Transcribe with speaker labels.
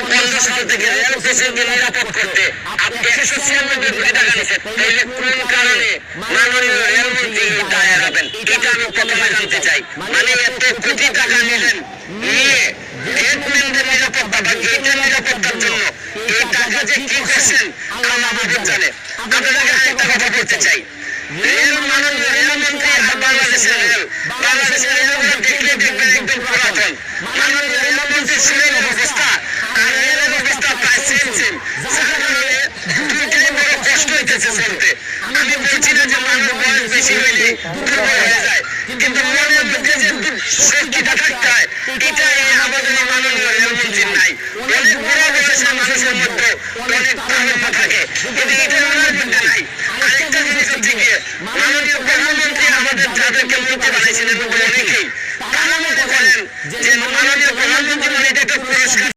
Speaker 1: 2015 সাল থেকে রেল স্টেশনকে নিরাপদ করতে আপনি 196 কোটি টাকা নিচ্ছেন, তাহলে কোন কারণে মাননীয় রেলমন্ত্রী দায় এড়াবেন? এটা আমি প্রথমে জানতে চাই। মানে এত কোটি টাকা নিলেন, নিয়ে গেটম্যানদের নিরাপত্তা বা গেটের নিরাপত্তার জন্য এই টাকা যে কি করছেন আল্লাহ মাহবুব জানে। আপনাদেরকে আরেকটা কথা বলতে চাই, রেল মাননীয় রেলমন্ত্রী আর বাংলাদেশের রেল দেখলে দেখবেন একদম পুরাতন। মাননীয় রেলমন্ত্রী শুনেন অবস্থা আর রেলের অবস্থা প্রায় সেম সেম, যার কারণে দুইটাই বড় কষ্ট হইতেছে চলতে। আমি বলছি না যে মানুষ বয়স বেশি হইলে দুর্বল হয়ে যায়, কিন্তু মনের মধ্যে যে শক্তিটা থাকতে হয় এটা আমাদের মাননীয় রেলমন্ত্রীর নাই। অনেক বড় বয়সের মানুষের মধ্যে অনেক তারল্য থাকে, কিন্তু এটা ওনার মধ্যে নাই। আরেকটা জিনিস হচ্ছে গিয়ে মাননীয় প্রধানমন্ত্রী আমাদের যাদেরকে মন্ত্রী বানাইছিলেন অনেকেই তারা মনে করেন যে মাননীয় প্রধানমন্ত্রী মানে এটা একটা পুরস্কার।